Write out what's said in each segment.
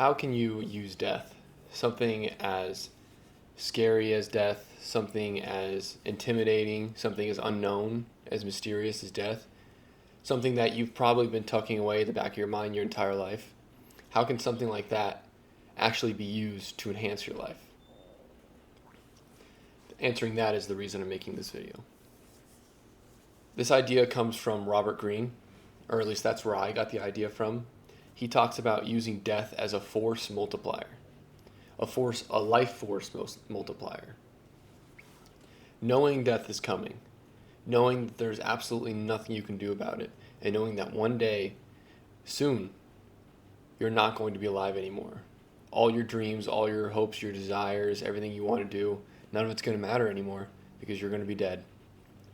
How can you use death? Something as scary as death, something as intimidating, something as unknown, as mysterious as death, something that you've probably been tucking away at the back of your mind your entire life. How can something like that actually be used to enhance your life? Answering that is the reason I'm making this video. This idea comes from Robert Greene, or at least that's where I got the idea from. He talks about using death as a force multiplier, a life force multiplier. Knowing death is coming, knowing that there's absolutely nothing you can do about it, and knowing that one day, soon, you're not going to be alive anymore. All your dreams, all your hopes, your desires, everything you want to do, none of it's going to matter anymore because you're going to be dead.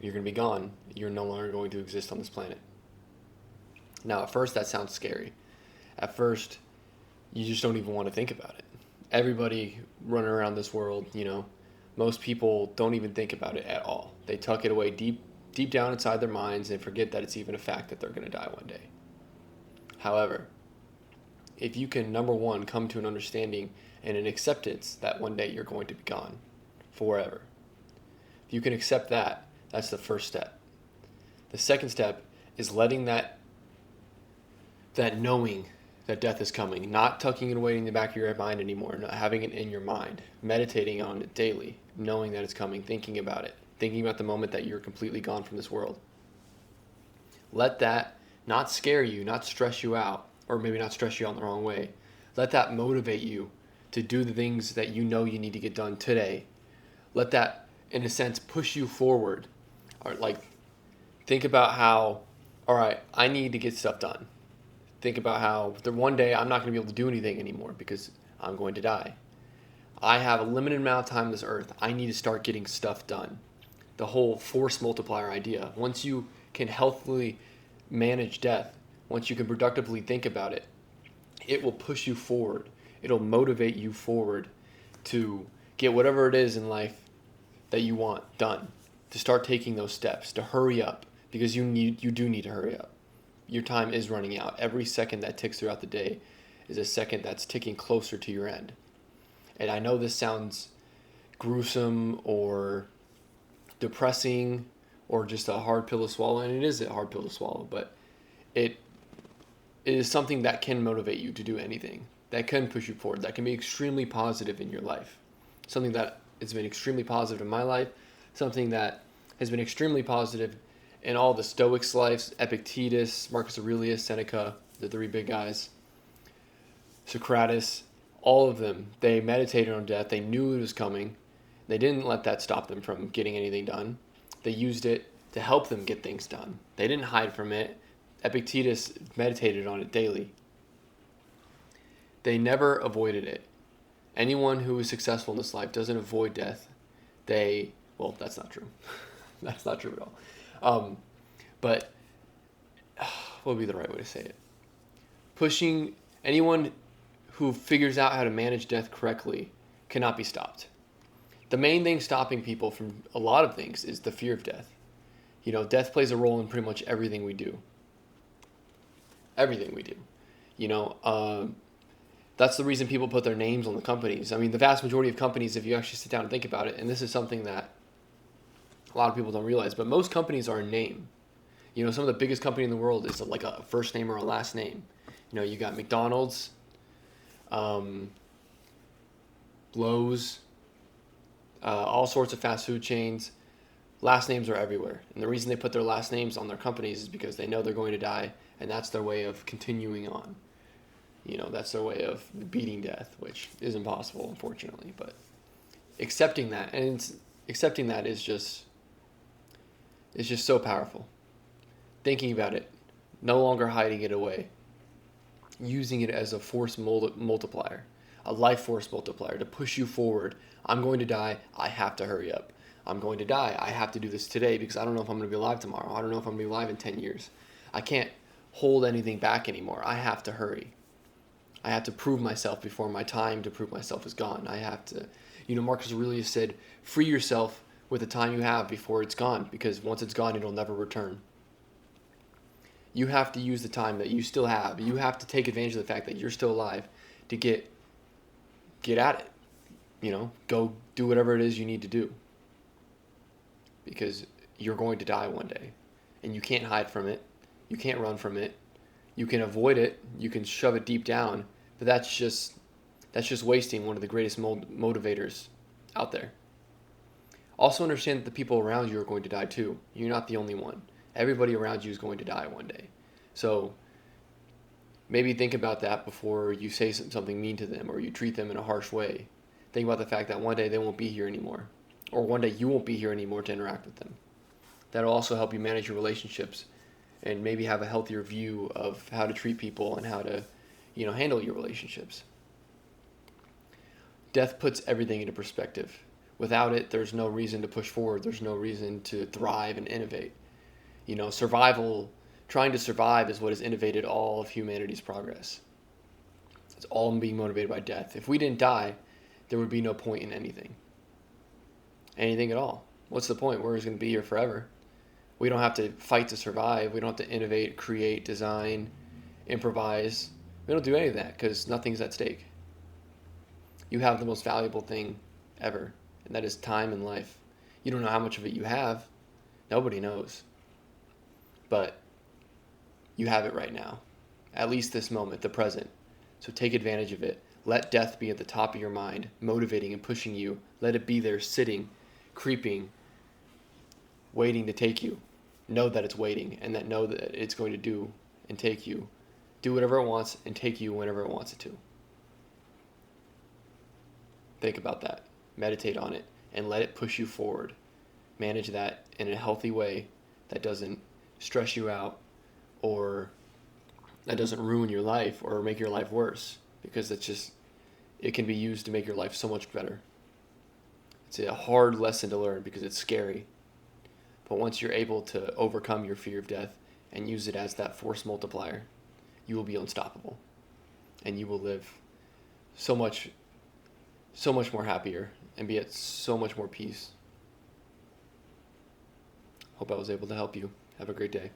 You're going to be gone. You're no longer going to exist on this planet. Now, at first, that sounds scary. At first, you just don't even want to think about it. Everybody running around this world, most people don't even think about it at all. They tuck it away deep down inside their minds and forget that it's even a fact that they're going to die one day. However, if you can, number one, come to an understanding and an acceptance that one day you're going to be gone forever. If you can accept that, that's the first step. The second step is letting that knowing that death is coming, not tucking it away in the back of your mind anymore, not having it in your mind, meditating on it daily, knowing that it's coming, thinking about it, thinking about the moment that you're completely gone from this world. Let that not scare you, not stress you out, or maybe not stress you out in the wrong way. Let that motivate you to do the things that you know you need to get done today. Let that, in a sense, push you forward. Or think about how, all right, I need to get stuff done. Think about how one day I'm not going to be able to do anything anymore because I'm going to die. I have a limited amount of time on this earth. I need to start getting stuff done. The whole force multiplier idea. Once you can healthily manage death, once you can productively think about it, it will push you forward. It'll motivate you forward to get whatever it is in life that you want done, to start taking those steps, to hurry up, because you do need to hurry up. Your time is running out. Every second that ticks throughout the day is a second that's ticking closer to your end. And I know this sounds gruesome or depressing or just a hard pill to swallow, and it is a hard pill to swallow, but it is something that can motivate you to do anything, that can push you forward, that can be extremely positive in your life. Something that has been extremely positive in my life, something that has been extremely positive in all the Stoics' lives, Epictetus, Marcus Aurelius, Seneca, the three big guys, Socrates, all of them, they meditated on death. They knew it was coming. They didn't let that stop them from getting anything done. They used it to help them get things done. They didn't hide from it. Epictetus meditated on it daily. They never avoided it. Anyone who is successful in this life doesn't avoid death. Well, that's not true. That's not true at all. But what would be the right way to say it? Pushing anyone who figures out how to manage death correctly cannot be stopped. The main thing stopping people from a lot of things is the fear of death. Death plays a role in pretty much everything we do. Everything we do. That's the reason people put their names on the companies. I mean, the vast majority of companies, if you actually sit down and think about it, and this is something that a lot of people don't realize, but most companies are a name. Some of the biggest company in the world is like a first name or a last name. You got McDonald's, Lowe's, all sorts of fast food chains. Last names are everywhere. And the reason they put their last names on their companies is because they know they're going to die, and that's their way of continuing on. That's their way of beating death, which is impossible, unfortunately. But accepting that is just so powerful. Thinking about it, no longer hiding it away, using it as a force multiplier, a life force multiplier to push you forward. I'm going to die. I have to hurry up. I'm going to die. I have to do this today because I don't know if I'm going to be alive tomorrow. I don't know if I'm going to be alive in 10 years. I can't hold anything back anymore. I have to hurry. I have to prove myself before my time to prove myself is gone. I have to, Marcus Aurelius said, free yourself with the time you have before it's gone, because once it's gone, it'll never return. You have to use the time that you still have. You have to take advantage of the fact that you're still alive to get at it. Go do whatever it is you need to do, because you're going to die one day, and you can't hide from it. You can't run from it. You can avoid it. You can shove it deep down, but that's just wasting one of the greatest motivators out there. Also understand that the people around you are going to die too. You're not the only one. Everybody around you is going to die one day. So maybe think about that before you say something mean to them or you treat them in a harsh way. Think about the fact that one day they won't be here anymore, or one day you won't be here anymore to interact with them. That'll also help you manage your relationships and maybe have a healthier view of how to treat people and how to, handle your relationships. Death puts everything into perspective. Without it, there's no reason to push forward. There's no reason to thrive and innovate. Trying to survive is what has innovated all of humanity's progress. It's all being motivated by death. If we didn't die, there would be no point in anything. Anything at all. What's the point? We're just going to be here forever. We don't have to fight to survive. We don't have to innovate, create, design, improvise. We don't do any of that because nothing's at stake. You have the most valuable thing ever, and that is time and life. You don't know how much of it you have. Nobody knows. But you have it right now. At least this moment, the present. So take advantage of it. Let death be at the top of your mind, motivating and pushing you. Let it be there, sitting, creeping, waiting to take you. Know that it's waiting, and know that it's going to do and take you. Do whatever it wants and take you whenever it wants it to. Think about that. Meditate on it and let it push you forward. Manage that in a healthy way that doesn't stress you out or that doesn't ruin your life or make your life worse, because it can be used to make your life so much better. It's a hard lesson to learn because it's scary. But once you're able to overcome your fear of death and use it as that force multiplier, you will be unstoppable. And you will live so much more happier and be at so much more peace. Hope I was able to help you. Have a great day.